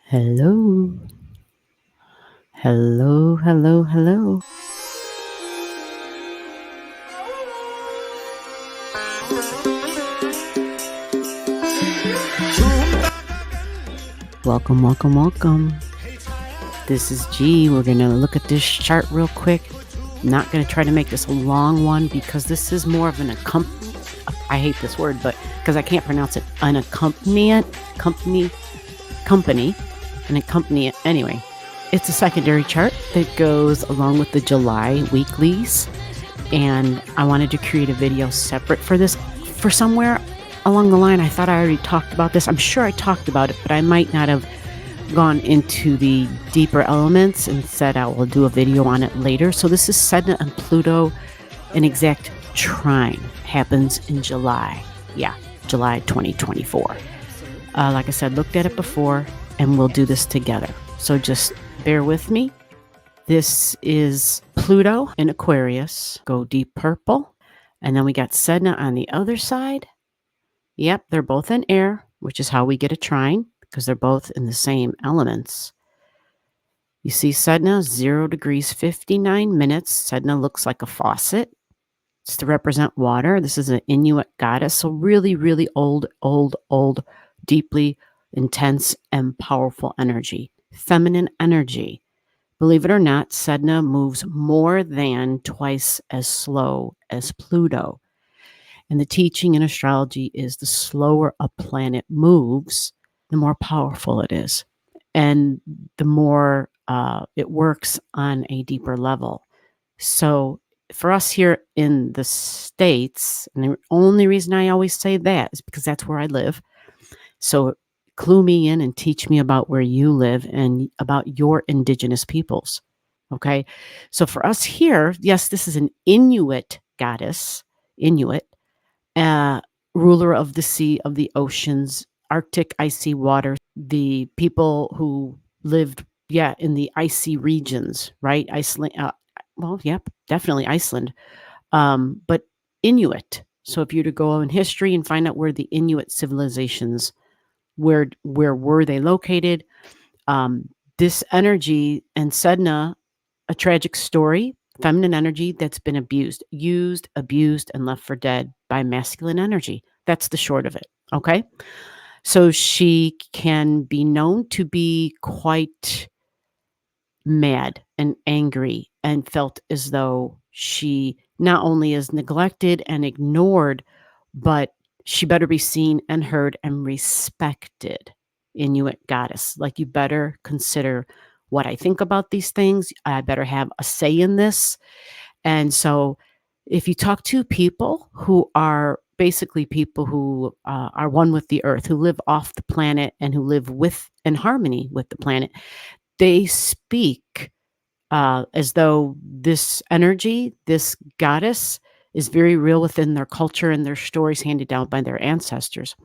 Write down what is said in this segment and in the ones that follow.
Hello. Hello, hello, hello. Welcome, welcome, welcome. This is G. We're going to look at this chart real quick. Not going to try to make this a long one because this is more of an I hate this word, but because I can't pronounce it. An accompaniment, company, an accompaniment. Anyway, it's a secondary chart that goes along with the July weeklies. And I wanted to create a video separate for this. For somewhere along the line, I thought I already talked about this. I'm sure I talked about it, but I might not have gone into the deeper elements and said I will do a video on it later. So this is Sedna and Pluto, an exact trine. Happens in July. Yeah, July 2024. Like I said, looked at it before, and we'll do this together. So just bear with me. This is Pluto in Aquarius. Go deep purple. And then we got Sedna on the other side. Yep, they're both in air, which is how we get a trine, because they're both in the same elements. You see Sedna, 0 degrees, 59 minutes. Sedna looks like a faucet. It's to represent water. This is an Inuit goddess. So really, really old, deeply intense and powerful energy. Feminine energy. Believe it or not, Sedna moves more than twice as slow as Pluto. And the teaching in astrology is the slower a planet moves, the more powerful it is. And the more it works on a deeper level. So for us here in the States, and the only reason I always say that is because that's where I live. So clue me in and teach me about where you live and about your indigenous peoples. Okay. So for us here, yes, this is an Inuit goddess, Inuit, ruler of the sea, of the oceans, Arctic icy water, the people who lived, in the icy regions, right? Iceland, definitely Iceland, but Inuit. So if you were to go in history and find out where the Inuit civilizations, where were they located, this energy and Sedna, a tragic story, feminine energy that's been used, abused, and left for dead by masculine energy. That's the short of it. Okay. So she can be known to be quite mad and angry and felt as though she not only is neglected and ignored, but she better be seen and heard and respected. Inuit goddess. Like, you better consider what I think about these things. I better have a say in this. And so if you talk to people who are basically people who are one with the earth, who live off the planet and who live in harmony with the planet, they speak as though this energy, this goddess, is very real within their culture and their stories handed down by their ancestors.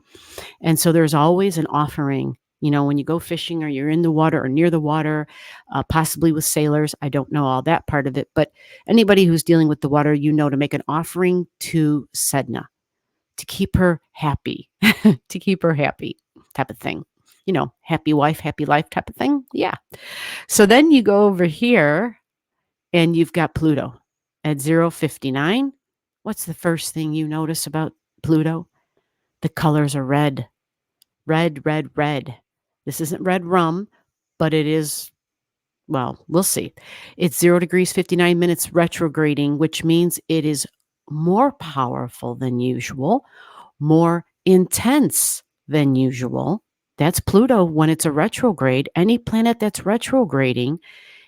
And so there's always an offering, when you go fishing or you're in the water or near the water, possibly with sailors. I don't know all that part of it, but anybody who's dealing with the water, to make an offering to Sedna to keep her happy, type of thing. Happy wife, happy life type of thing. Yeah. So then you go over here and you've got Pluto at 059. What's the first thing you notice about Pluto? The colors are red. Red, red, red. This isn't red rum, but it is, well, we'll see. It's 0 degrees, 59 minutes retrograding, which means it is more powerful than usual, more intense than usual. That's Pluto when it's a retrograde. Any planet that's retrograding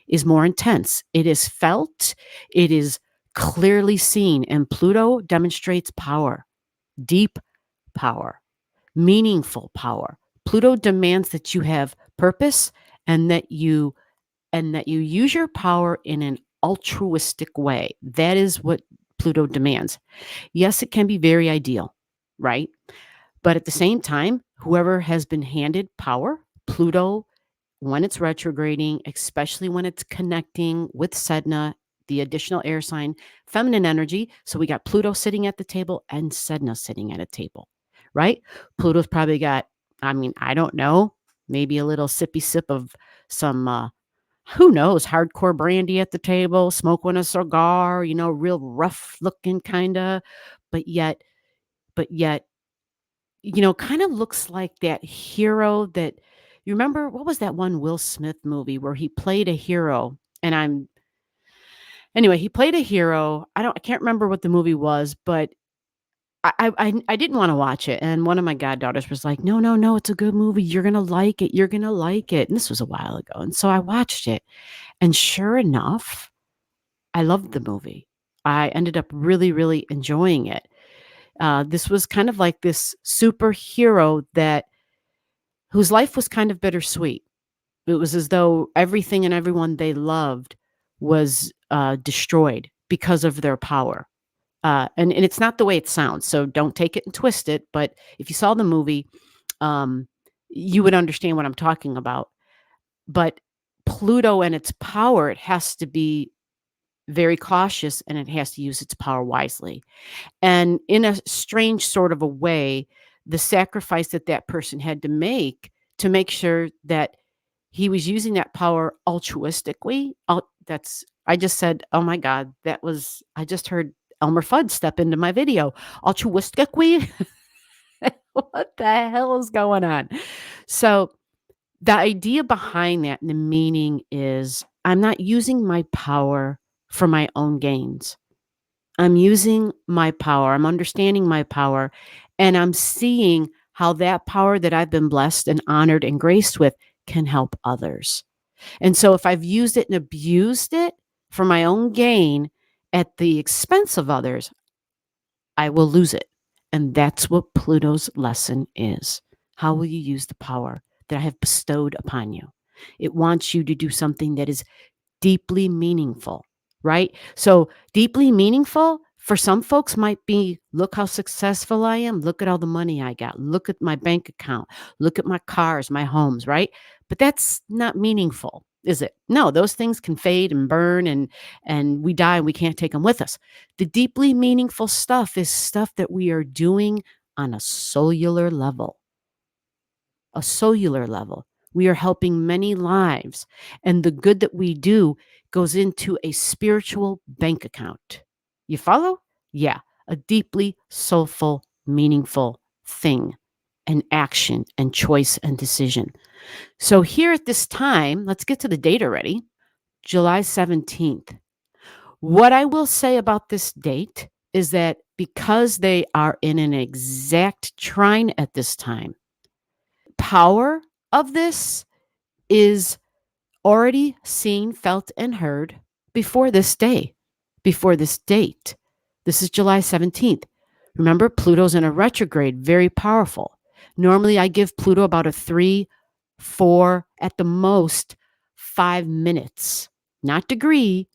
is more intense. It is felt. It is clearly seen. And Pluto demonstrates power, deep power, meaningful power. Pluto demands that you have purpose and that you use your power in an altruistic way. That is what Pluto demands. Yes, it can be very ideal, right? But at the same time, whoever has been handed power, Pluto, when it's retrograding, especially when it's connecting with Sedna, the additional air sign, feminine energy. So we got Pluto sitting at the table and Sedna sitting at a table, right? Pluto's probably got, I don't know, maybe a little sippy sip of some, who knows, hardcore brandy at the table, smoking a cigar, real rough looking kind of, but yet, kind of looks like that hero that you remember. What was that one Will Smith movie where he played a hero? And anyway, he played a hero. I can't remember what the movie was, but I didn't wanna watch it, and one of my goddaughters was like, "No, no, no, it's a good movie, you're gonna like it, you're gonna like it," and this was a while ago, and so I watched it, and sure enough, I loved the movie. I ended up really, really enjoying it. This was kind of like this superhero that whose life was kind of bittersweet. It was as though everything and everyone they loved was, destroyed because of their power. And it's not the way it sounds, so don't take it and twist it, but if you saw the movie, um, you would understand what I'm talking about. But Pluto and its power, it has to be very cautious and it has to use its power wisely. And in a strange sort of a way, the sacrifice that that person had to make sure that he was using that power altruistically. I just said, "Oh my god, I just heard Elmer Fudd step into my video. Altruistically?" What the hell is going on? So, the idea behind that and the meaning is I'm not using my power for my own gains. I'm using my power, I'm understanding my power, and I'm seeing how that power that I've been blessed and honored and graced with can help others. And so if I've used it and abused it for my own gain at the expense of others, I will lose it. And that's what Pluto's lesson is. How will you use the power that I have bestowed upon you? It wants you to do something that is deeply meaningful, right? So, deeply meaningful for some folks might be look how successful I am. Look at all the money I got. Look at my bank account. Look at my cars, my homes, right? But that's not meaningful, is it? No, those things can fade and burn and we die and we can't take them with us. The deeply meaningful stuff is stuff that we are doing on a cellular level. A cellular level. We are helping many lives, and the good that we do goes into a spiritual bank account. You follow? Yeah, a deeply soulful, meaningful thing, and action, and choice, and decision. So, here at this time, let's get to the date already, July 17th. What I will say about this date is that because they are in an exact trine at this time, power of this is already seen, felt, and heard before this day, before this date. This is July 17th. Remember, Pluto's in a retrograde, very powerful. Normally, I give Pluto about a 3, 4, at the most 5 minutes. Not degree,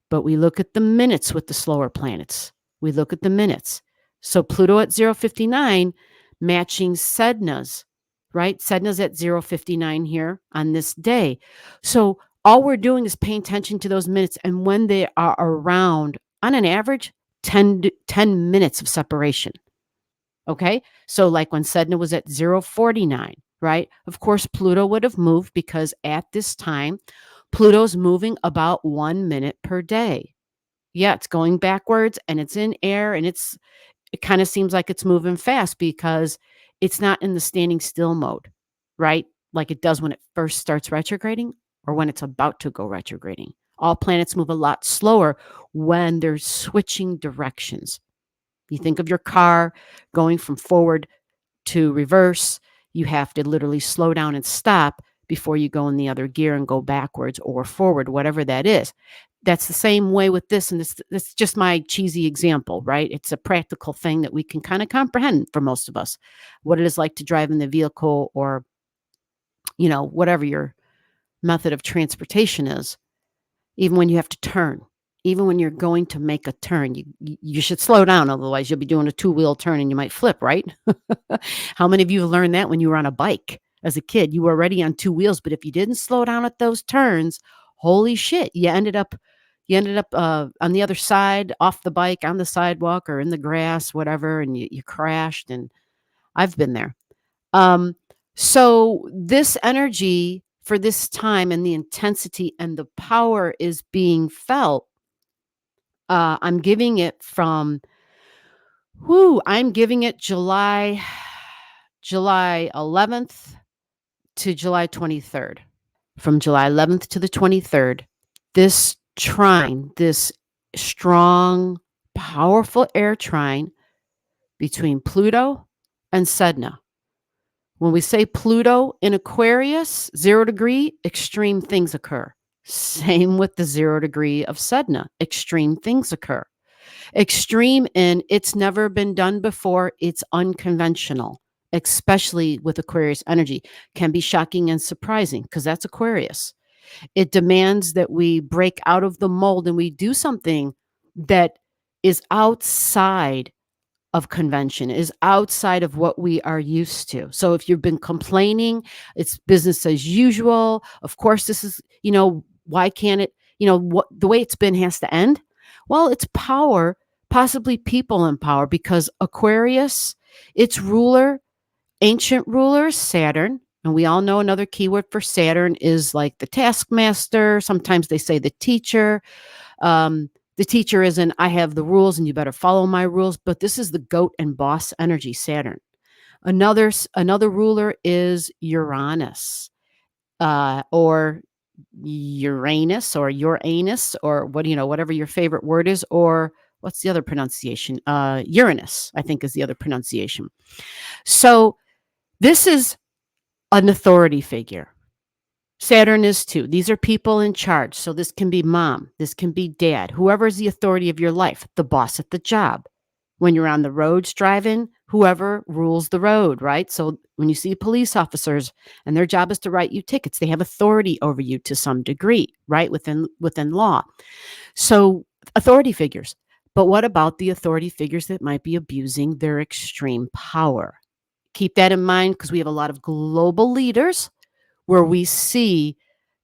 but we look at the minutes with the slower planets. We look at the minutes. So Pluto at 059 matching Sedna's, right? Sedna's at 059 here on this day. So all we're doing is paying attention to those minutes. And when they are around, on an average, 10 minutes of separation. Okay. So like when Sedna was at 049, right? Of course, Pluto would have moved because at this time, Pluto's moving about 1 minute per day. Yeah, it's going backwards and it's in air and it kind of seems like it's moving fast because it's not in the standing still mode, right? Like it does when it first starts retrograding or when it's about to go retrograding. All planets move a lot slower when they're switching directions. You think of your car going from forward to reverse, you have to literally slow down and stop before you go in the other gear and go backwards or forward, whatever that is. That's the same way with this. And this is just my cheesy example, right? It's a practical thing that we can kind of comprehend for most of us, what it is like to drive in the vehicle or, whatever your method of transportation is. Even when you have to turn, even when you're going to make a turn, you should slow down. Otherwise, you'll be doing a two-wheel turn and you might flip, right? How many of you have learned that when you were on a bike as a kid? You were already on two wheels, but if you didn't slow down at those turns, holy shit, you ended up on the other side, off the bike, on the sidewalk or in the grass, whatever, and you crashed. And I've been there. Um, so this energy for this time and the intensity and the power is being felt. I'm giving it from I'm giving it July 11th to July 23rd. From July 11th to the 23rd, this trine, this strong, powerful air trine between Pluto and Sedna. When we say Pluto in Aquarius, 0 degree, extreme things occur. Same with the 0 degree of Sedna, extreme things occur. Extreme in it's never been done before, it's unconventional, especially with Aquarius energy, can be shocking and surprising because that's Aquarius. It demands that we break out of the mold and we do something that is outside of convention, is outside of what we are used to. So if you've been complaining, it's business as usual. Of course, this is, why can't it, what the way it's been has to end? Well, it's power, possibly people in power, because Aquarius, its ruler, ancient ruler, Saturn, and we all know another keyword for Saturn is like the taskmaster. Sometimes they say the teacher. The teacher isn't, I have the rules and you better follow my rules, but this is the goat and boss energy, Saturn. Another ruler is Uranus, or Uranus or Uranus, or whatever your favorite word is, or what's the other pronunciation? Uranus, I think, is the other pronunciation. So this is an authority figure. Saturn is too. These are people in charge. So this can be mom, this can be dad, whoever is the authority of your life, the boss at the job. When you're on the roads driving, whoever rules the road, right? So when you see police officers and their job is to write you tickets, they have authority over you to some degree, right? Within law. So authority figures. But what about the authority figures that might be abusing their extreme power? Keep that in mind, because we have a lot of global leaders where we see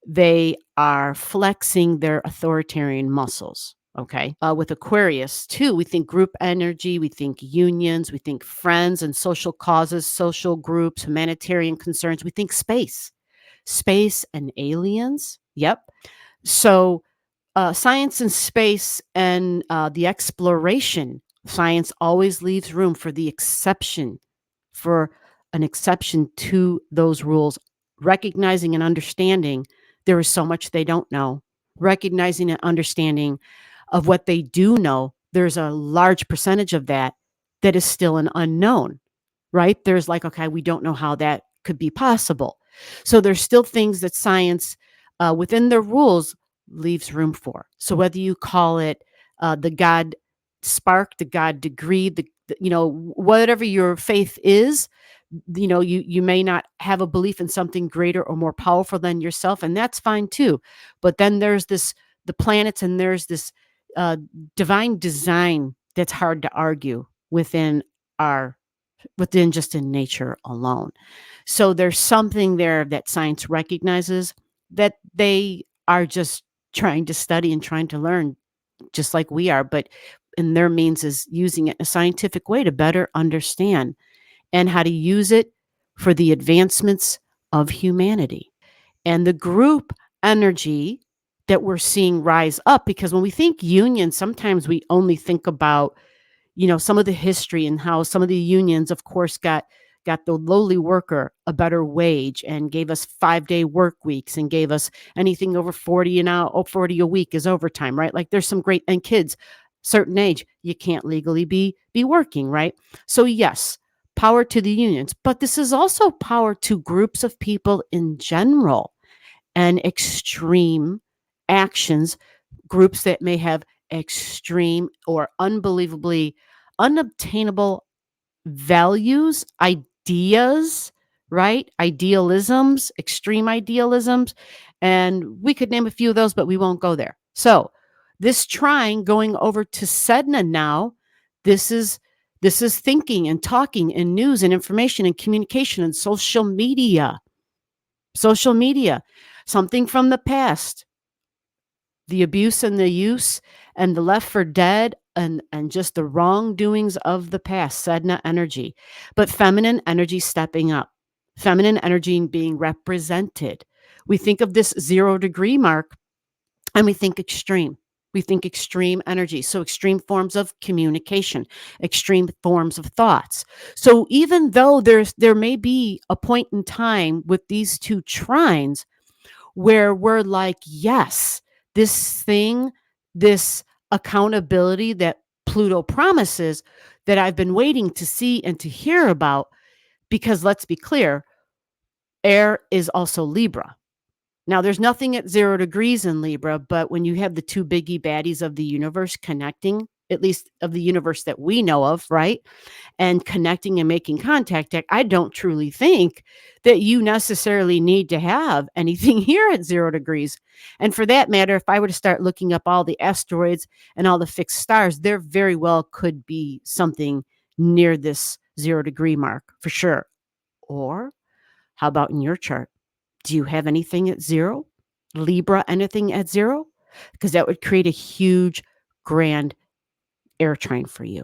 they are flexing their authoritarian muscles. Okay. With Aquarius, too, we think group energy, we think unions, we think friends and social causes, social groups, humanitarian concerns. We think space and aliens. Yep. So science and space and the exploration, science always leaves room for the exception, for an exception to those rules, recognizing and understanding there is so much they don't know, recognizing and understanding of what they do know. There's a large percentage of that that is still an unknown, right? There's like, okay, we don't know how that could be possible. So there's still things that science, within the rules, leaves room for. So whether you call it the God spark, the God degree, whatever your faith is, you may not have a belief in something greater or more powerful than yourself, and that's fine too. But then there's the planets, and there's this divine design that's hard to argue within just in nature alone. So there's something there that science recognizes that they are just trying to study and trying to learn, just like we are, but in their means is using it in a scientific way to better understand and how to use it for the advancements of humanity. And the group energy that we're seeing rise up, because when we think union, sometimes we only think about, some of the history and how some of the unions, of course, got the lowly worker a better wage and gave us 5-day work weeks and gave us anything over 40 40 a week is overtime, right? Like there's some great, and kids, certain age, you can't legally be working, right? So yes, power to the unions, but this is also power to groups of people in general and extreme actions, groups that may have extreme or unbelievably unobtainable values, ideas, right? Idealisms, extreme idealisms. And we could name a few of those, but we won't go there. So this trine going over to Sedna now, this is thinking and talking and news and information and communication and social media. Social media, something from the past, the abuse and the use and the left for dead and just the wrongdoings of the past, Sedna energy. But feminine energy stepping up. feminine energy being represented. We think of this 0 degree mark and we think extreme. We think extreme energy. So extreme forms of communication, extreme forms of thoughts. So even though there may be a point in time with these two trines where we're like, yes, this thing, this accountability that Pluto promises that I've been waiting to see and to hear about, because let's be clear, air is also Libra. Now, there's nothing at 0 degrees in Libra, but when you have the two biggie baddies of the universe connecting, at least of the universe that we know of, right? And connecting and making contact, I don't truly think that you necessarily need to have anything here at 0 degrees. And for that matter, if I were to start looking up all the asteroids and all the fixed stars, there very well could be something near this 0 degree mark for sure. Or how about in your chart? Do you have anything at 0? Libra, anything at 0? Because that would create a huge, grand air trine for you.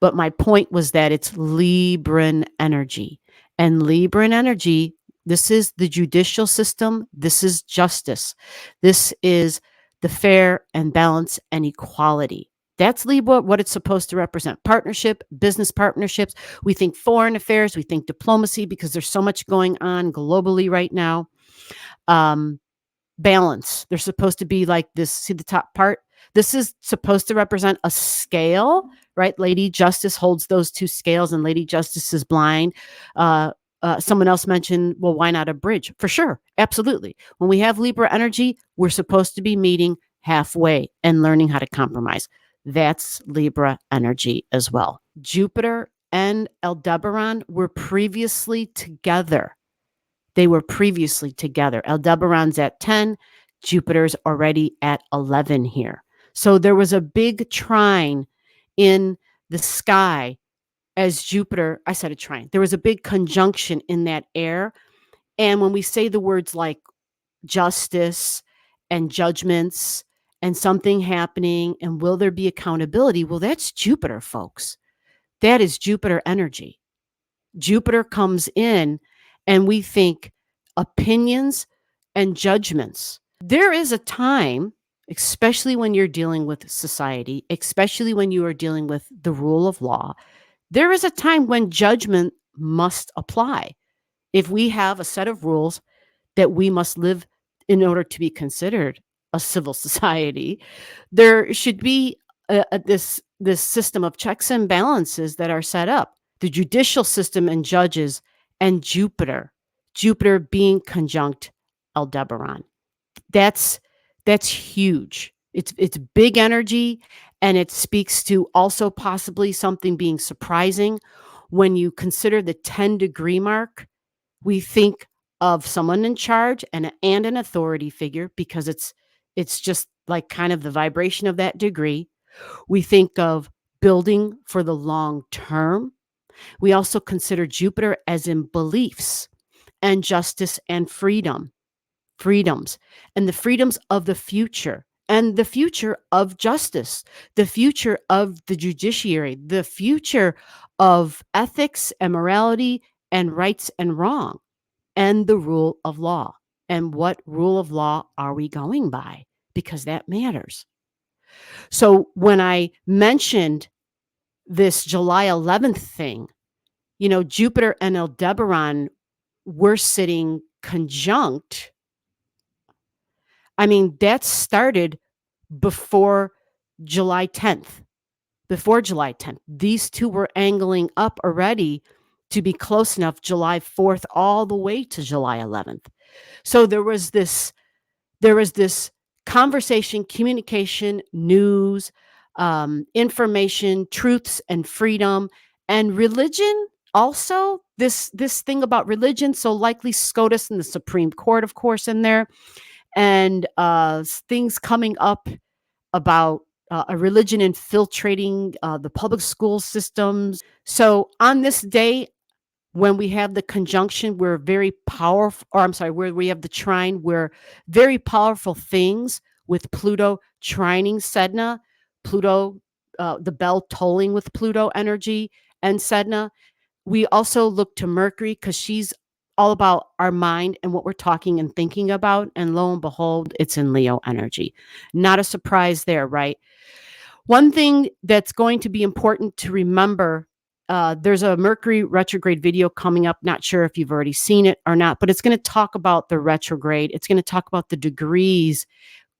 But my point was that it's Libran energy. And Libran energy, this is the judicial system. This is justice. This is the fair and balance and equality. That's Libra, what it's supposed to represent. Partnership, business partnerships. We think foreign affairs. We think diplomacy because there's so much going on globally right now. Balance. They're supposed to be like this. See the top part? This is supposed to represent a scale, right? Lady Justice holds those two scales and Lady Justice is blind. Someone else mentioned, well, why not a bridge? For sure. Absolutely. When we have Libra energy, we're supposed to be meeting halfway and learning how to compromise. That's Libra energy as well. Jupiter and Aldebaran were previously together. They were previously together. Aldebaran's at 10. Jupiter's already at 11 here. So there was a big trine in the sky as Jupiter, I said a trine. There was a big conjunction in that air. And when we say the words like justice and judgments and something happening and will there be accountability? Well, that's Jupiter, folks. That is Jupiter energy. Jupiter comes in and we think opinions and judgments. There is a time, especially when you're dealing with society, especially when you are dealing with the rule of law, there is a time when judgment must apply. If we have a set of rules that we must live in order to be considered a civil society, there should be this system of checks and balances that are set up. The judicial system and judges and Jupiter being conjunct Aldebaran. That's huge. It's big energy, and it speaks to also possibly something being surprising. When you consider the 10-degree mark, we think of someone in charge and an authority figure because it's just like kind of the vibration of that degree. We think of building for the long term. We also consider Jupiter as in beliefs and justice and freedoms, and the freedoms of the future and the future of justice, the future of the judiciary, the future of ethics and morality and rights and wrong, and the rule of law. And what rule of law are we going by? Because that matters. So when I mentioned this July 11th thing, Jupiter and Aldebaran were sitting conjunct. I mean, that started before July 10th. Before July 10th, these two were angling up already to be close enough July 4th all the way to July 11th. So there was this conversation, communication, news, information, truths, and freedom, and religion. Also, this thing about religion. So likely SCOTUS and the Supreme Court, of course, in there, and things coming up about a religion infiltrating the public school systems. So on this day, when we have the conjunction, we're very powerful, or I'm sorry, where we have the trine, we're very powerful things with Pluto trining Sedna, Pluto, the bell tolling with Pluto energy and Sedna. We also look to Mercury because she's all about our mind and what we're talking and thinking about. And lo and behold, it's in Leo energy. Not a surprise there, right? One thing that's going to be important to remember, there's a Mercury retrograde video coming up. Not sure if you've already seen it or not, but it's going to talk about the retrograde. It's going to talk about the degrees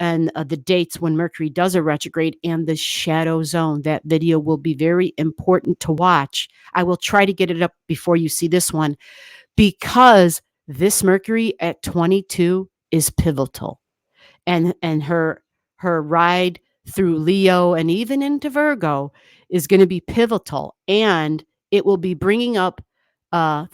and the dates when Mercury does a retrograde and the shadow zone. That video will be very important to watch. I will try to get it up before you see this one, because this Mercury at 22 is pivotal, and her ride through Leo and even into Virgo is going to be pivotal, and it will be bringing up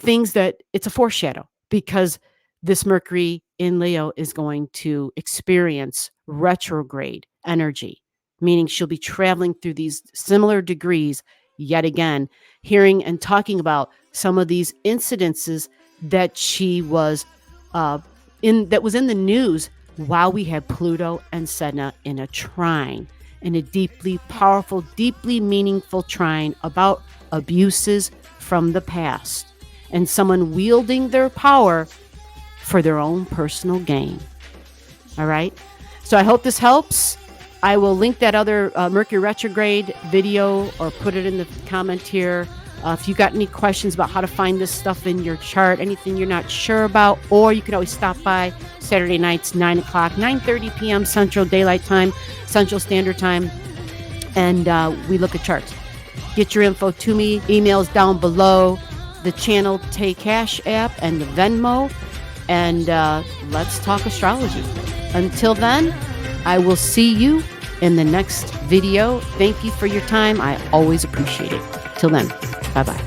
things that it's a foreshadow, because this Mercury in Leo is going to experience retrograde energy, meaning she'll be traveling through these similar degrees yet again, hearing and talking about some of these incidences that she was that was in the news while we had Pluto and Sedna in a trine, in a deeply powerful, deeply meaningful trine about abuses from the past and someone wielding their power for their own personal gain. All right. So I hope this helps. I will link that other Mercury retrograde video or put it in the comment here. If you got any questions about how to find this stuff in your chart, anything you're not sure about, or you can always stop by Saturday nights, 9 o'clock, 9:30 p.m. Central Daylight Time, Central Standard Time, and we look at charts. Get your info to me. Emails down below. The channel Take Cash app and the Venmo. And let's talk astrology. Until then, I will see you in the next video. Thank you for your time. I always appreciate it. Till then, bye-bye.